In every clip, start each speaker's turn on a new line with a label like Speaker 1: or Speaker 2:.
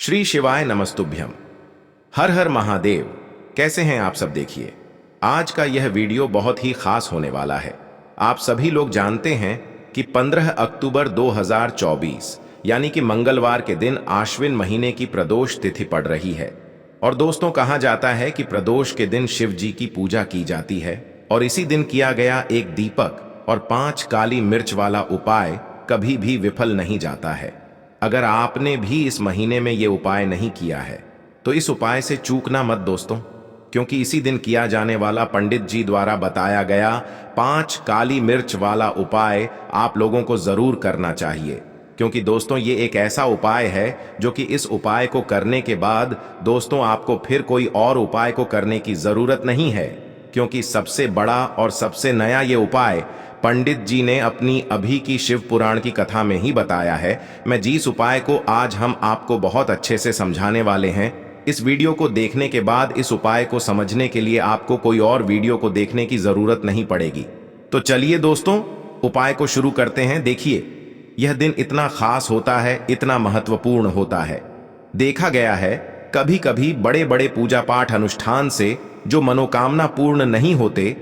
Speaker 1: श्री शिवाय नमस्तुभ्यम। हर हर महादेव। कैसे हैं आप सब? देखिए, आज का यह वीडियो बहुत ही खास होने वाला है। आप सभी लोग जानते हैं कि 15 अक्टूबर 2024 यानी कि मंगलवार के दिन आश्विन महीने की प्रदोष तिथि पड़ रही है। और दोस्तों, कहा जाता है कि प्रदोष के दिन शिव जी की पूजा की जाती है और इसी दिन किया गया एक दीपक और 5 काली मिर्च वाला उपाय कभी भी विफल नहीं जाता है। अगर आपने भी इस महीने में ये उपाय नहीं किया है तो इस उपाय से चूकना मत दोस्तों, क्योंकि इसी दिन किया जाने वाला पंडित जी द्वारा बताया गया 5 काली मिर्च वाला उपाय आप लोगों को जरूर करना चाहिए। क्योंकि दोस्तों, ये एक ऐसा उपाय है जो कि इस उपाय को करने के बाद दोस्तों आपको फिर कोई और उपाय को करने की जरूरत नहीं है, क्योंकि सबसे बड़ा और सबसे नया ये उपाय पंडित जी ने अपनी अभी की शिव पुराण की कथा में ही बताया है। मैं जिस उपाय को आज हम आपको बहुत अच्छे से समझाने वाले हैं, इस वीडियो को देखने के बाद इस उपाय को समझने के लिए आपको कोई और वीडियो को देखने की जरूरत नहीं पड़ेगी। तो चलिए दोस्तों, उपाय को शुरू करते हैं। देखिए, यह दिन इतना खास होता है, इतना महत्वपूर्ण होता है। देखा गया है कभी कभी बड़े बड़े पूजा पाठ अनुष्ठान से जो मनोकामना पूर्ण नहीं होते,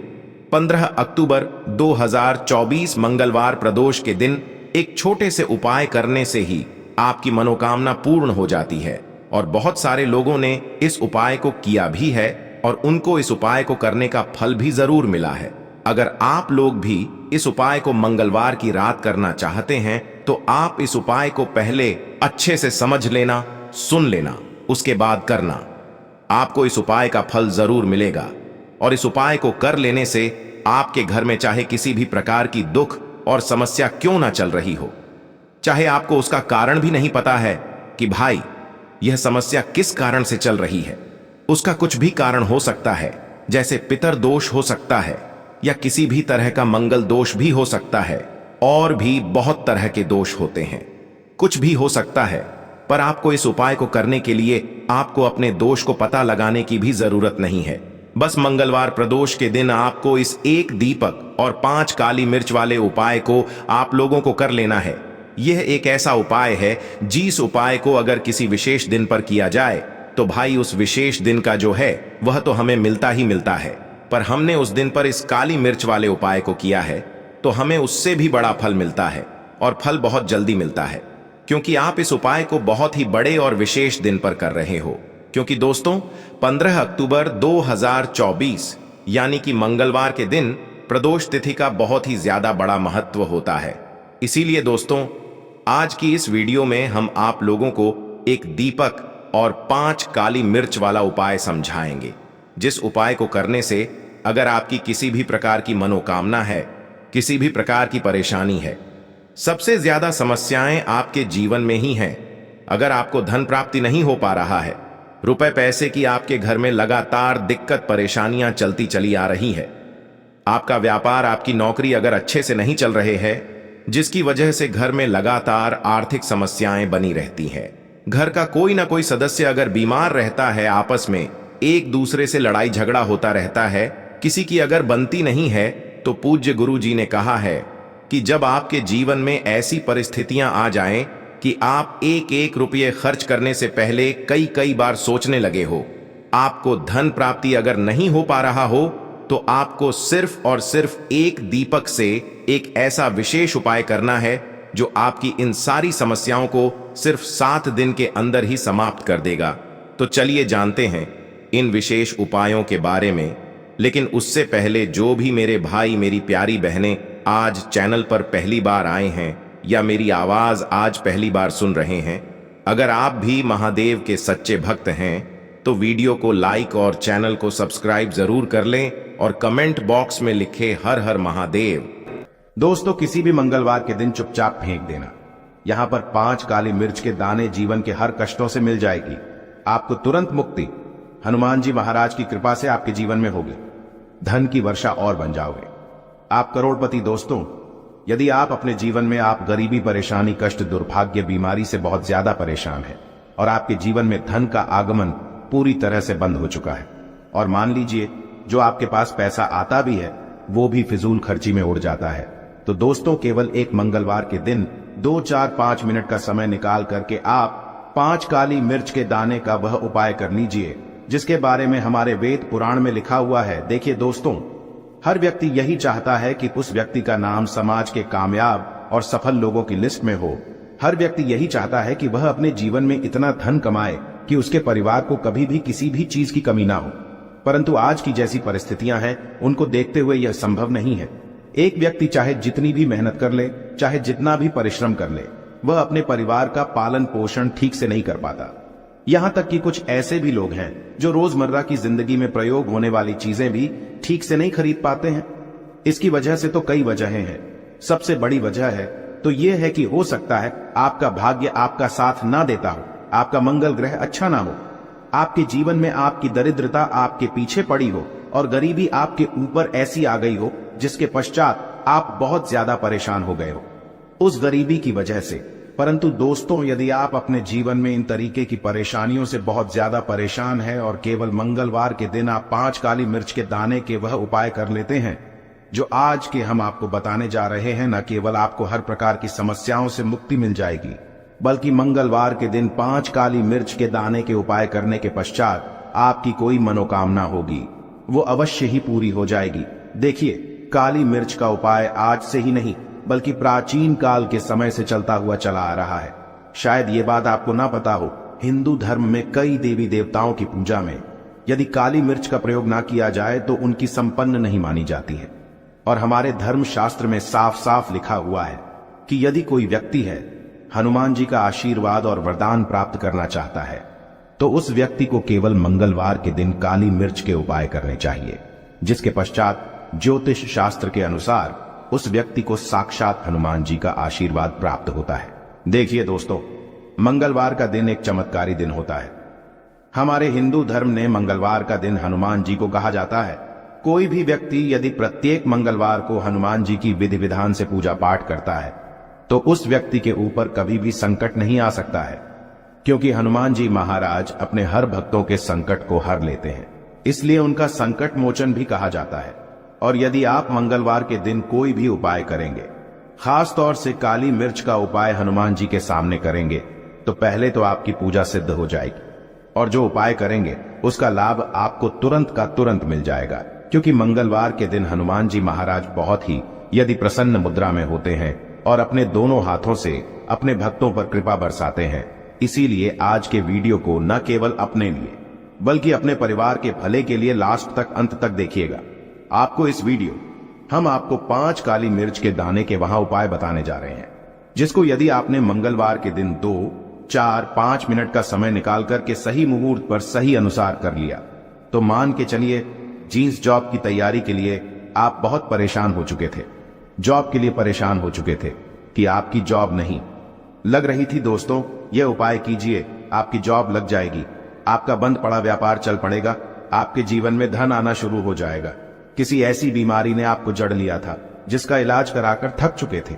Speaker 1: 15 अक्टूबर 2024 मंगलवार प्रदोष के दिन एक छोटे से उपाय करने से ही आपकी मनोकामना पूर्ण हो जाती है। और बहुत सारे लोगों ने इस उपाय को किया भी है और उनको इस उपाय को करने का फल भी जरूर मिला है। अगर आप लोग भी इस उपाय को मंगलवार की रात करना चाहते हैं तो आप इस उपाय को पहले अच्छे से समझ लेना, सुन लेना, उसके बाद करना। आपको इस उपाय का फल जरूर मिलेगा। और इस उपाय को कर लेने से आपके घर में चाहे किसी भी प्रकार की दुख और समस्या क्यों ना चल रही हो, चाहे आपको उसका कारण भी नहीं पता है कि भाई यह समस्या किस कारण से चल रही है, उसका कुछ भी कारण हो सकता है। जैसे पितर दोष हो सकता है या किसी भी तरह का मंगल दोष भी हो सकता है, और भी बहुत तरह के दोष होते हैं, कुछ भी हो सकता है। पर आपको इस उपाय को करने के लिए आपको अपने दोष को पता लगाने की भी जरूरत नहीं है। बस मंगलवार प्रदोष के दिन आपको इस एक दीपक और 5 काली मिर्च वाले उपाय को आप लोगों को कर लेना है। यह एक ऐसा उपाय है जिस उपाय को अगर किसी विशेष दिन पर किया जाए तो भाई उस विशेष दिन का जो है वह तो हमें मिलता ही मिलता है। पर हमने उस दिन पर इस काली मिर्च वाले उपाय को किया है तो हमें उससे भी बड़ा फल मिलता है, और फल बहुत जल्दी मिलता है, क्योंकि आप इस उपाय को बहुत ही बड़े और विशेष दिन पर कर रहे हो। क्योंकि दोस्तों, 15 अक्टूबर 2024 यानी कि मंगलवार के दिन प्रदोष तिथि का बहुत ही ज्यादा बड़ा महत्व होता है। इसीलिए दोस्तों, आज की इस वीडियो में हम आप लोगों को एक दीपक और 5 काली मिर्च वाला उपाय समझाएंगे, जिस उपाय को करने से अगर आपकी किसी भी प्रकार की मनोकामना है, किसी भी प्रकार की परेशानी है, सबसे ज्यादा समस्याएं आपके जीवन में ही हैं। अगर आपको धन प्राप्ति नहीं हो पा रहा है, रुपए पैसे की आपके घर में लगातार दिक्कत परेशानियां चलती चली आ रही है, आपका व्यापार, आपकी नौकरी अगर अच्छे से नहीं चल रहे हैं, जिसकी वजह से घर में लगातार आर्थिक समस्याएं बनी रहती हैं, घर का कोई ना कोई सदस्य अगर बीमार रहता है, आपस में एक दूसरे से लड़ाई झगड़ा होता रहता है, किसी की अगर बनती नहीं है, तो पूज्य गुरु जी ने कहा है कि जब आपके जीवन में ऐसी परिस्थितियां आ जाएं कि आप एक एक रुपये खर्च करने से पहले कई कई बार सोचने लगे हो, आपको धन प्राप्ति अगर नहीं हो पा रहा हो, तो आपको सिर्फ और सिर्फ एक दीपक से एक ऐसा विशेष उपाय करना है जो आपकी इन सारी समस्याओं को सिर्फ 7 दिन के अंदर ही समाप्त कर देगा। तो चलिए जानते हैं इन विशेष उपायों के बारे में। लेकिन उससे पहले जो भी मेरे भाई, मेरी प्यारी बहनें आज चैनल पर पहली बार आए हैं या मेरी आवाज आज पहली बार सुन रहे हैं, अगर आप भी महादेव के सच्चे भक्त हैं तो वीडियो को लाइक और चैनल को सब्सक्राइब जरूर कर लें और कमेंट बॉक्स में लिखे हर हर महादेव।
Speaker 2: दोस्तों, किसी भी मंगलवार के दिन चुपचाप फेंक देना। यहां पर 5 काली मिर्च के दाने जीवन के हर कष्टों से मिल जाएगी। आपको तुरंत मुक्ति हनुमान जी महाराज की कृपा से आपके जीवन में होगी। धन की वर्षा और बन जाओगे, आप करोड़पति। दोस्तों, यदि आप अपने जीवन में आप गरीबी, परेशानी, कष्ट, दुर्भाग्य, बीमारी से बहुत ज्यादा परेशान हैं और आपके जीवन में धन का आगमन पूरी तरह से बंद हो चुका है, और मान लीजिए जो आपके पास पैसा आता भी है वो भी फिजूल खर्ची में उड़ जाता है, तो दोस्तों केवल एक मंगलवार के दिन 2, 4, 5 मिनट का समय निकाल करके आप 5 काली मिर्च के दाने का वह उपाय कर लीजिए जिसके बारे में हमारे वेद पुराण में लिखा हुआ है। देखिए दोस्तों, हर व्यक्ति यही चाहता है कि उस व्यक्ति का नाम समाज के कामयाब और सफल लोगों की लिस्ट में हो। हर व्यक्ति यही चाहता है कि वह अपने जीवन में इतना धन कमाए कि उसके परिवार को कभी भी किसी भी चीज की कमी ना हो। परंतु आज की जैसी परिस्थितियां हैं, उनको देखते हुए यह संभव नहीं है। एक व्यक्ति चाहे जितनी भी मेहनत कर ले, चाहे जितना भी परिश्रम कर ले, वह अपने परिवार का पालन पोषण ठीक से नहीं कर पाता। यहां तक कि कुछ ऐसे भी लोग हैं जो रोजमर्रा की जिंदगी में प्रयोग होने वाली चीजें भी ठीक से नहीं खरीद पाते हैं। इसकी वजह से तो कई वजहें हैं। सबसे बड़ी वजह है तो यह है कि हो सकता है आपका भाग्य आपका साथ ना देता हो, आपका मंगल ग्रह अच्छा ना हो, आपके जीवन में आपकी दरिद्रता आपके पीछे पड़ी हो और गरीबी आपके ऊपर ऐसी आ गई हो जिसके पश्चात आप बहुत ज्यादा परेशान हो गए हो उस गरीबी की वजह से। परंतु दोस्तों, यदि आप अपने जीवन में इन तरीके की परेशानियों से बहुत ज्यादा परेशान हैं और केवल मंगलवार के दिन आप 5 काली मिर्च के दाने के वह उपाय कर लेते हैं जो आज के हम आपको बताने जा रहे हैं, न केवल आपको हर प्रकार की समस्याओं से मुक्ति मिल जाएगी, बल्कि मंगलवार के दिन 5 काली मिर्च के दाने के उपाय करने के पश्चात आपकी कोई मनोकामना होगी वो अवश्य ही पूरी हो जाएगी। देखिए, काली मिर्च का उपाय आज से ही नहीं बल्कि प्राचीन काल के समय से चलता हुआ चला आ रहा है। शायद ये बात आपको ना पता हो, हिंदू धर्म में कई देवी देवताओं की पूजा में यदि काली मिर्च का प्रयोग ना किया जाए तो उनकी संपन्न नहीं मानी जाती है। और हमारे धर्म शास्त्र में साफ साफ लिखा हुआ है कि यदि कोई व्यक्ति है हनुमान जी का आशीर्वाद और वरदान प्राप्त करना चाहता है तो उस व्यक्ति को केवल मंगलवार के दिन काली मिर्च के उपाय करने चाहिए, जिसके पश्चात ज्योतिष शास्त्र के अनुसार उस व्यक्ति को साक्षात हनुमान जी का आशीर्वाद प्राप्त होता है। देखिए दोस्तों, मंगलवार का दिन एक चमत्कारी दिन होता है। हमारे हिंदू धर्म ने मंगलवार का दिन हनुमान जी को कहा जाता है। कोई भी व्यक्ति यदि प्रत्येक मंगलवार को हनुमान जी की विधि विधान से पूजा पाठ करता है तो उस व्यक्ति के ऊपर कभी भी संकट नहीं आ सकता है, क्योंकि हनुमान जी महाराज अपने हर भक्तों के संकट को हर लेते हैं, इसलिए उनका संकट मोचन भी कहा जाता है। और यदि आप मंगलवार के दिन कोई भी उपाय करेंगे, खास तौर से काली मिर्च का उपाय हनुमान जी के सामने करेंगे, तो पहले तो आपकी पूजा सिद्ध हो जाएगी और जो उपाय करेंगे उसका लाभ आपको तुरंत का तुरंत मिल जाएगा, क्योंकि मंगलवार के दिन हनुमान जी महाराज बहुत ही यदि प्रसन्न मुद्रा में होते हैं और अपने दोनों हाथों से अपने भक्तों पर कृपा बरसाते हैं। इसीलिए आज के वीडियो को न केवल अपने लिए बल्कि अपने परिवार के भले के लिए लास्ट तक अंत तक देखिएगा। आपको इस वीडियो हम आपको 5 काली मिर्च के दाने के वहां उपाय बताने जा रहे हैं, जिसको यदि आपने मंगलवार के दिन 2, 4, 5 मिनट का समय निकाल करके सही मुहूर्त पर सही अनुसार कर लिया तो मान के चलिए जींस जॉब की तैयारी के लिए आप बहुत परेशान हो चुके थे, जॉब के लिए परेशान हो चुके थे कि आपकी जॉब नहीं लग रही थी। दोस्तों, यह उपाय कीजिए, आपकी जॉब लग जाएगी, आपका बंद पड़ा व्यापार चल पड़ेगा, आपके जीवन में धन आना शुरू हो जाएगा। किसी ऐसी बीमारी ने आपको जड़ लिया था जिसका इलाज कराकर थक चुके थे,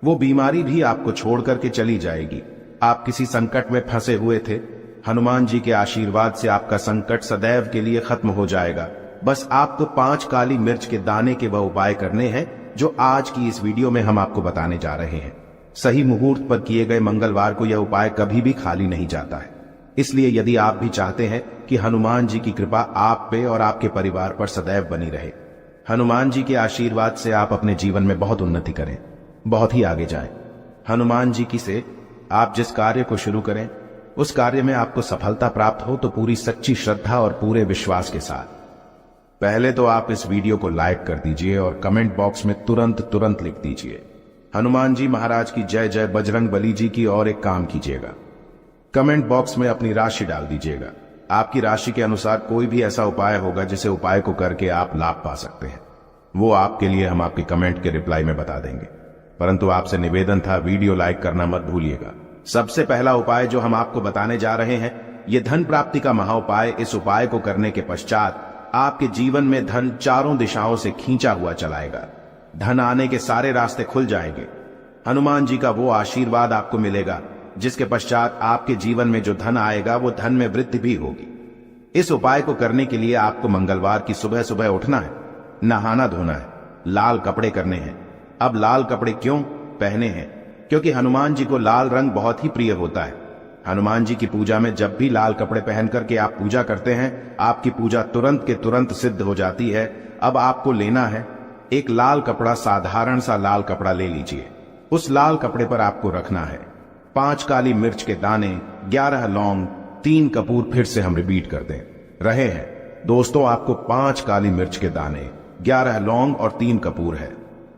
Speaker 2: वो बीमारी भी आपको छोड़ करके चली जाएगी। आप किसी संकट में फंसे हुए थे, हनुमान जी के आशीर्वाद से आपका संकट सदैव के लिए खत्म हो जाएगा। बस आपको 5 काली मिर्च के दाने के वह उपाय करने हैं जो आज की इस वीडियो में हम आपको बताने जा रहे हैं। सही मुहूर्त पर किए गए मंगलवार को यह उपाय कभी भी खाली नहीं जाता है। इसलिए यदि आप भी चाहते हैं कि हनुमान जी की कृपा आप पे और आपके परिवार पर सदैव बनी रहे, हनुमान जी के आशीर्वाद से आप अपने जीवन में बहुत उन्नति करें, बहुत ही आगे जाएं। हनुमान जी की से आप जिस कार्य को शुरू करें उस कार्य में आपको सफलता प्राप्त हो तो पूरी सच्ची श्रद्धा और पूरे विश्वास के साथ पहले तो आप इस वीडियो को लाइक कर दीजिए और कमेंट बॉक्स में तुरंत लिख दीजिए हनुमान जी महाराज की जय जय, बजरंग बली जी की। और एक काम कीजिएगा, कमेंट बॉक्स में अपनी राशि डाल दीजिएगा। आपकी राशि के अनुसार कोई भी ऐसा उपाय होगा जिसे उपाय को करके आप लाभ पा सकते हैं, वो आपके लिए हम आपके कमेंट के रिप्लाई में बता देंगे। परंतु आपसे निवेदन था, वीडियो लाइक करना मत भूलिएगा। सबसे पहला उपाय जो हम आपको बताने जा रहे हैं, ये धन प्राप्ति का महाउपाय। इस उपाय को करने के पश्चात आपके जीवन में धन चारों दिशाओं से खींचा हुआ चलाएगा। धन आने के सारे रास्ते खुल जाएंगे। हनुमान जी का वो आशीर्वाद आपको मिलेगा जिसके पश्चात आपके जीवन में जो धन आएगा वो धन में वृद्धि भी होगी। इस उपाय को करने के लिए आपको मंगलवार की सुबह सुबह उठना है, नहाना धोना है, लाल कपड़े करने हैं। अब लाल कपड़े क्यों पहने हैं? क्योंकि हनुमान जी को लाल रंग बहुत ही प्रिय होता है। हनुमान जी की पूजा में जब भी लाल कपड़े पहन करके आप पूजा करते हैं, आपकी पूजा तुरंत के तुरंत सिद्ध हो जाती है। अब आपको लेना है एक लाल कपड़ा, साधारण सा लाल कपड़ा ले लीजिए। उस लाल कपड़े पर आपको रखना है 5 काली मिर्च के दाने, 11 लौंग, 3 कपूर। फिर से हम रिपीट कर दें रहे हैं दोस्तों, आपको 5 काली मिर्च के दाने, 11 लौंग और 3 कपूर है।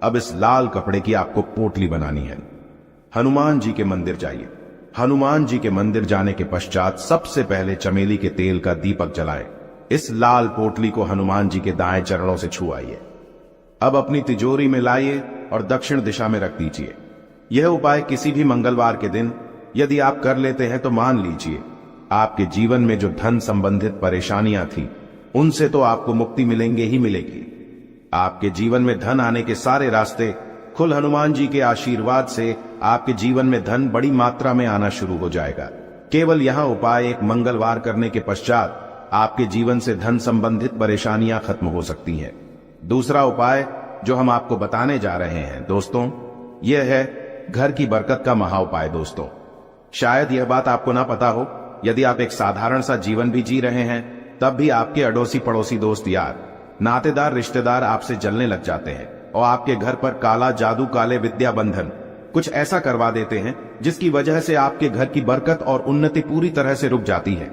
Speaker 2: अब इस लाल कपड़े की आपको पोटली बनानी है। हनुमान जी के मंदिर जाइए। हनुमान जी के मंदिर जाने के पश्चात सबसे पहले चमेली के तेल का दीपक जलाएं। इस लाल पोटली को हनुमान जी के दाएं चरणों से छुआइए। अब अपनी तिजोरी में लाइए और दक्षिण दिशा में रख दीजिए। यह उपाय किसी भी मंगलवार के दिन यदि आप कर लेते हैं तो मान लीजिए आपके जीवन में जो धन संबंधित परेशानियां थी उनसे तो आपको मुक्ति मिलेंगे ही मिलेगी। आपके जीवन में धन आने के सारे रास्ते खुल हनुमान जी के आशीर्वाद से आपके जीवन में धन बड़ी मात्रा में आना शुरू हो जाएगा। केवल यह उपाय एक मंगलवार करने के पश्चात आपके जीवन से धन संबंधित परेशानियां खत्म हो सकती हैं। दूसरा उपाय जो हम आपको बताने जा रहे हैं दोस्तों, यह है घर की बरकत का महा उपाय। दोस्तों, शायद यह बात आपको ना पता हो, यदि आप एक साधारण सा जीवन भी जी रहे हैं तब भी आपके अड़ोसी पड़ोसी, दोस्त यार, नातेदार, रिश्तेदार आपसे जलने लग जाते हैं और आपके घर पर काला जादू, काले विद्या बंधन कुछ ऐसा करवा देते हैं जिसकी वजह से आपके घर की बरकत और उन्नति पूरी तरह से रुक जाती है।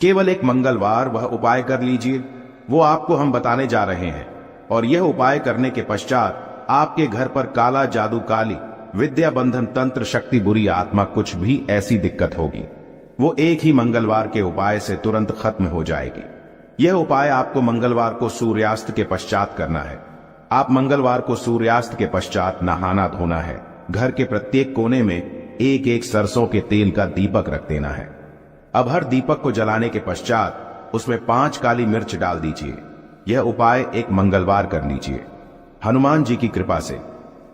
Speaker 2: केवल एक मंगलवार वह उपाय कर लीजिए, वो आपको हम बताने जा रहे हैं। और यह उपाय करने के पश्चात आपके घर पर काला जादू, काली विद्या बंधन, तंत्र शक्ति, बुरी आत्मा, कुछ भी ऐसी दिक्कत होगी वो एक ही मंगलवार के उपाय से तुरंत खत्म हो जाएगी। यह उपाय आपको मंगलवार को सूर्यास्त के पश्चात करना है। आप मंगलवार को सूर्यास्त के पश्चात नहाना धोना है। घर के प्रत्येक कोने में एक एक सरसों के तेल का दीपक रख देना है। अब हर दीपक को जलाने के पश्चात उसमें 5 काली मिर्च डाल दीजिए। यह उपाय एक मंगलवार कर लीजिए। हनुमान जी की कृपा से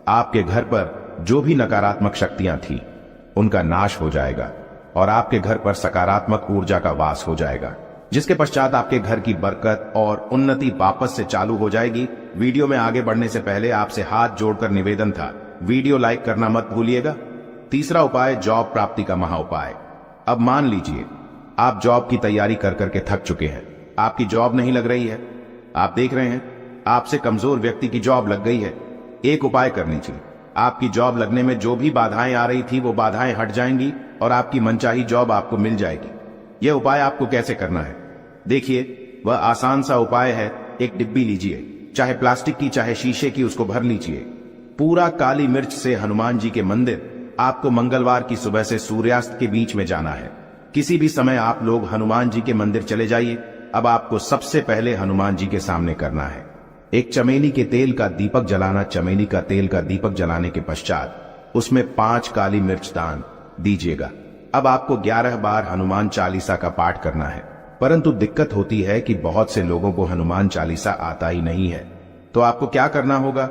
Speaker 2: आपके घर पर जो भी नकारात्मक शक्तियां थी उनका नाश हो जाएगा और आपके घर पर सकारात्मक ऊर्जा का वास हो जाएगा, जिसके पश्चात आपके घर की बरकत और उन्नति वापस से चालू हो जाएगी। वीडियो में आगे बढ़ने से पहले आपसे हाथ जोड़कर निवेदन था, वीडियो लाइक करना मत भूलिएगा। तीसरा उपाय, जॉब प्राप्ति का महा उपाय। अब मान लीजिए आप जॉब की तैयारी कर करके थक चुके हैं, आपकी जॉब नहीं लग रही है, आप देख रहे हैं आपसे कमजोर व्यक्ति की जॉब लग गई है। एक उपाय कर लीजिए, आपकी जॉब लगने में जो भी बाधाएं आ रही थी वो बाधाएं हट जाएंगी और आपकी मनचाही जॉब आपको मिल जाएगी। यह उपाय आपको कैसे करना है देखिए, वह आसान सा उपाय है। एक डिब्बी लीजिए, चाहे प्लास्टिक की चाहे शीशे की, उसको भर लीजिए। पूरा काली मिर्च से हनुमान जी के मंदिर आपको मंगलवार की सुबह से सूर्यास्त के बीच में जाना है। किसी भी समय आप लोग हनुमान जी के मंदिर चले जाइए। अब आपको सबसे पहले हनुमान जी के सामने करना है एक चमेली के तेल का दीपक जलाना। चमेली का तेल का दीपक जलाने के पश्चात उसमें 5 काली मिर्च दान दीजिएगा। अब आपको 11 बार हनुमान चालीसा का पाठ करना है, परंतु दिक्कत होती है कि बहुत से लोगों को हनुमान चालीसा आता ही नहीं है। तो आपको क्या करना होगा,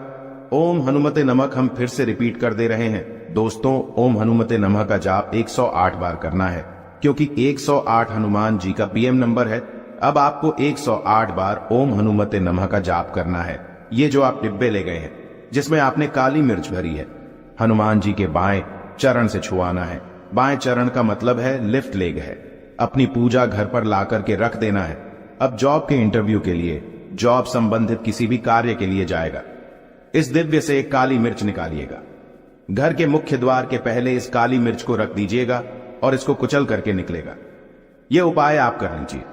Speaker 2: ओम हनुमते नमः हम फिर से रिपीट कर दे रहे हैं दोस्तों, ओम हनुमते नमः का जाप 108 बार करना है, क्योंकि 108 हनुमान जी का पीएम नंबर है। अब आपको 108 बार ओम हनुमते नमः का जाप करना है। ये जो आप डिब्बे ले गए हैं जिसमें आपने काली मिर्च भरी है, हनुमान जी के बाएं चरण से छुआना है। बाएं चरण का मतलब है लिफ्ट लेग है। अपनी पूजा घर पर ला करके रख देना है। अब जॉब के इंटरव्यू के लिए, जॉब संबंधित किसी भी कार्य के लिए जाएगा, इस दिव्य से एक काली मिर्च निकालिएगा। घर के मुख्य द्वार के पहले इस काली मिर्च को रख दीजिएगा और इसको कुचल करके निकलेगा। यह उपाय आप कर लीजिए।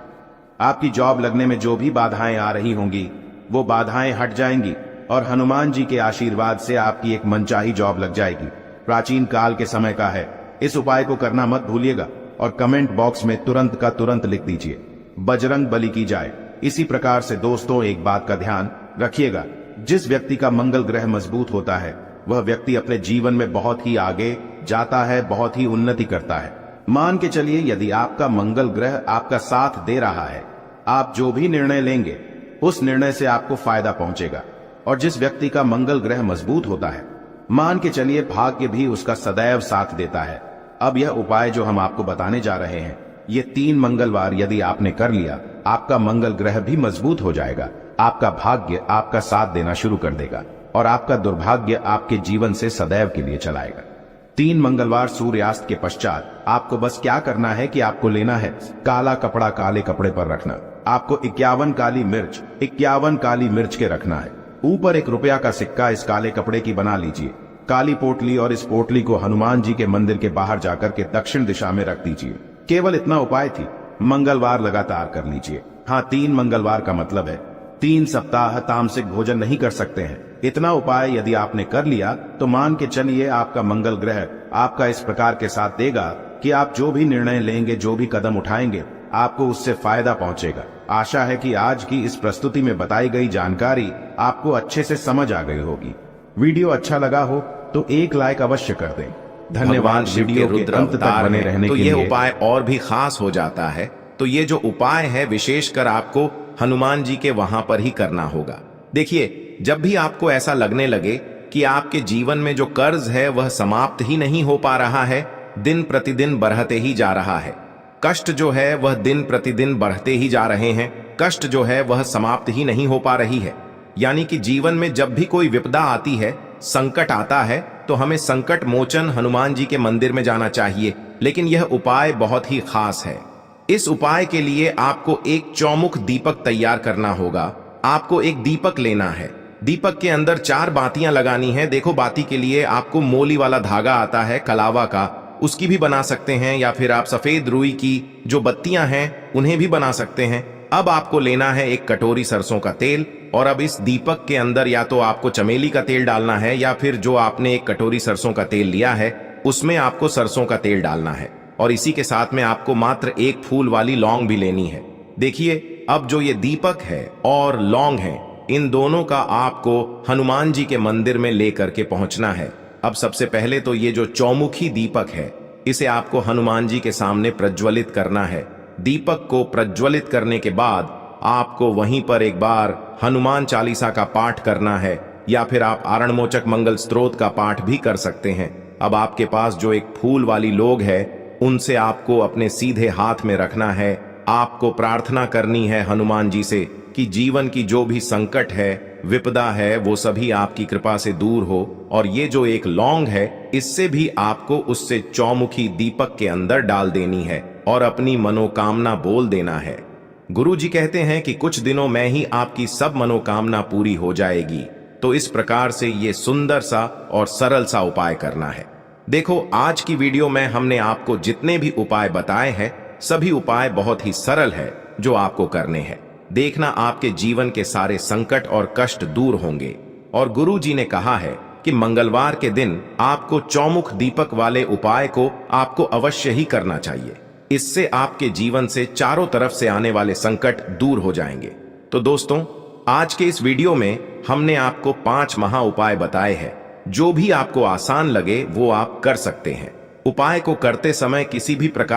Speaker 2: आपकी जॉब लगने में जो भी बाधाएं आ रही होंगी वो बाधाएं हट जाएंगी और हनुमान जी के आशीर्वाद से आपकी एक मनचाही जॉब लग जाएगी। प्राचीन काल के समय का है। इस उपाय को करना मत भूलिएगा और कमेंट बॉक्स में तुरंत का तुरंत लिख दीजिए, बजरंग बली की जाए। इसी प्रकार से दोस्तों एक बात का ध्यान रखिएगा, जिस व्यक्ति का मंगल ग्रह मजबूत होता है वह व्यक्ति अपने जीवन में बहुत ही आगे जाता है, बहुत ही उन्नति करता है। मान के चलिए यदि आपका मंगल ग्रह आपका साथ दे रहा है, आप जो भी निर्णय लेंगे उस निर्णय से आपको फायदा पहुंचेगा। और जिस व्यक्ति का मंगल ग्रह मजबूत होता है, मान के चलिए भाग्य भी उसका सदैव साथ देता है। अब यह उपाय जो हम आपको बताने जा रहे हैं, ये 3 मंगलवार यदि आपने कर लिया, आपका मंगल ग्रह भी मजबूत हो जाएगा, आपका भाग्य आपका साथ देना शुरू कर देगा और आपका दुर्भाग्य आपके जीवन से सदैव के लिए चलाएगा। 3 मंगलवार सूर्यास्त के पश्चात आपको बस क्या करना है कि आपको लेना है काला कपड़ा काले कपड़े पर रखना। आपको 51 काली मिर्च के रखना है। ऊपर 1 रुपया का सिक्का इस काले कपड़े की बना लीजिए, काली पोटली, और इस पोटली को हनुमान जी के मंदिर के बाहर जाकर के दक्षिण दिशा में रख दीजिए। केवल इतना उपाय थी, मंगलवार लगातार कर लीजिए। हाँ, 3 मंगलवार का मतलब है 3 सप्ताह तामसिक भोजन नहीं कर सकते हैं। इतना उपाय यदि आपने कर लिया तो मान के चलिए आपका मंगल ग्रह आपका इस प्रकार के साथ देगा कि आप जो भी निर्णय लेंगे, जो भी कदम उठाएंगे, आपको उससे फायदा पहुंचेगा। आशा है कि आज की इस प्रस्तुति में बताई गई जानकारी आपको अच्छे से समझ आ गई होगी। वीडियो अच्छा लगा हो तो एक लाइक अवश्य कर दें। धन्यवाद। वीडियो के अंत तक बने रहने
Speaker 1: तो
Speaker 2: के
Speaker 1: ये
Speaker 2: लिए।
Speaker 1: उपाय और भी खास हो जाता है। तो ये जो उपाय है विशेषकर आपको हनुमान जी के वहां पर ही करना होगा। देखिए, जब भी आपको ऐसा लगने लगे कि आपके जीवन में जो कर्ज है वह समाप्त ही नहीं हो पा रहा है, दिन प्रतिदिन बढ़ते ही जा रहा है, कष्ट जो है वह दिन प्रतिदिन बढ़ते ही जा रहे हैं, कष्ट जो है वह समाप्त ही नहीं हो पा रही है, यानी कि जीवन में जब भी कोई विपदा आती है, संकट आता है, तो हमें संकट मोचन हनुमान जी के मंदिर में जाना चाहिए। लेकिन यह उपाय बहुत ही खास है। इस उपाय के लिए आपको एक चौमुख दीपक तैयार करना होगा। आपको एक दीपक लेना है, दीपक के अंदर 4 बातियां लगानी है। देखो, बाती के लिए आपको मोली वाला धागा आता है कलावा का, उसकी भी बना सकते हैं, या फिर आप सफेद रुई की जो बत्तियां हैं उन्हें भी बना सकते हैं। अब आपको लेना है एक कटोरी सरसों का तेल, और अब इस दीपक के अंदर या तो आपको चमेली का तेल डालना है, या फिर जो आपने एक कटोरी सरसों का तेल लिया है उसमें आपको सरसों का तेल डालना है। और इसी के साथ में आपको मात्र 1 फूल वाली लौंग भी लेनी है। देखिए, अब जो ये दीपक है और लौंग है, इन दोनों का आपको हनुमान जी के मंदिर में लेकर के पहुंचना है। अब सबसे पहले तो ये जो चौमुखी दीपक है, इसे आपको हनुमान जी के सामने प्रज्वलित करना है। दीपक को प्रज्वलित करने के बाद आपको वहीं पर एक बार हनुमान चालीसा का पाठ करना है, या फिर आप आरणमोचक मंगल स्तोत्र का पाठ भी कर सकते हैं। अब आपके पास जो एक फूल वाली लोग है, उनसे आपको अपने सीधे हाथ में रखना है। आपको प्रार्थना करनी है हनुमान जी से कि जीवन की जो भी संकट है, विपदा है, वो सभी आपकी कृपा से दूर हो। और ये जो एक लौंग है, इससे भी आपको उससे चौमुखी दीपक के अंदर डाल देनी है और अपनी मनोकामना बोल देना है। गुरु जी कहते हैं कि कुछ दिनों में ही आपकी सब मनोकामना पूरी हो जाएगी। तो इस प्रकार से ये सुंदर सा और सरल सा उपाय करना है। देखो, आज की वीडियो में हमने आपको जितने भी उपाय बताए हैं, सभी उपाय बहुत ही सरल है जो आपको करने हैं। देखना, आपके जीवन के सारे संकट और कष्ट दूर होंगे। और गुरु जी ने कहा है कि मंगलवार के दिन आपको चौमुख दीपक वाले उपाय को आपको अवश्य ही करना चाहिए। इससे आपके जीवन से चारों तरफ से आने वाले संकट दूर हो जाएंगे। तो दोस्तों, आज के इस वीडियो में हमने आपको 5 महा उपाय बताए हैं। जो भी आपको आसान लगे वो आप कर सकते हैं। उपाय को करते समय किसी भी प्रकार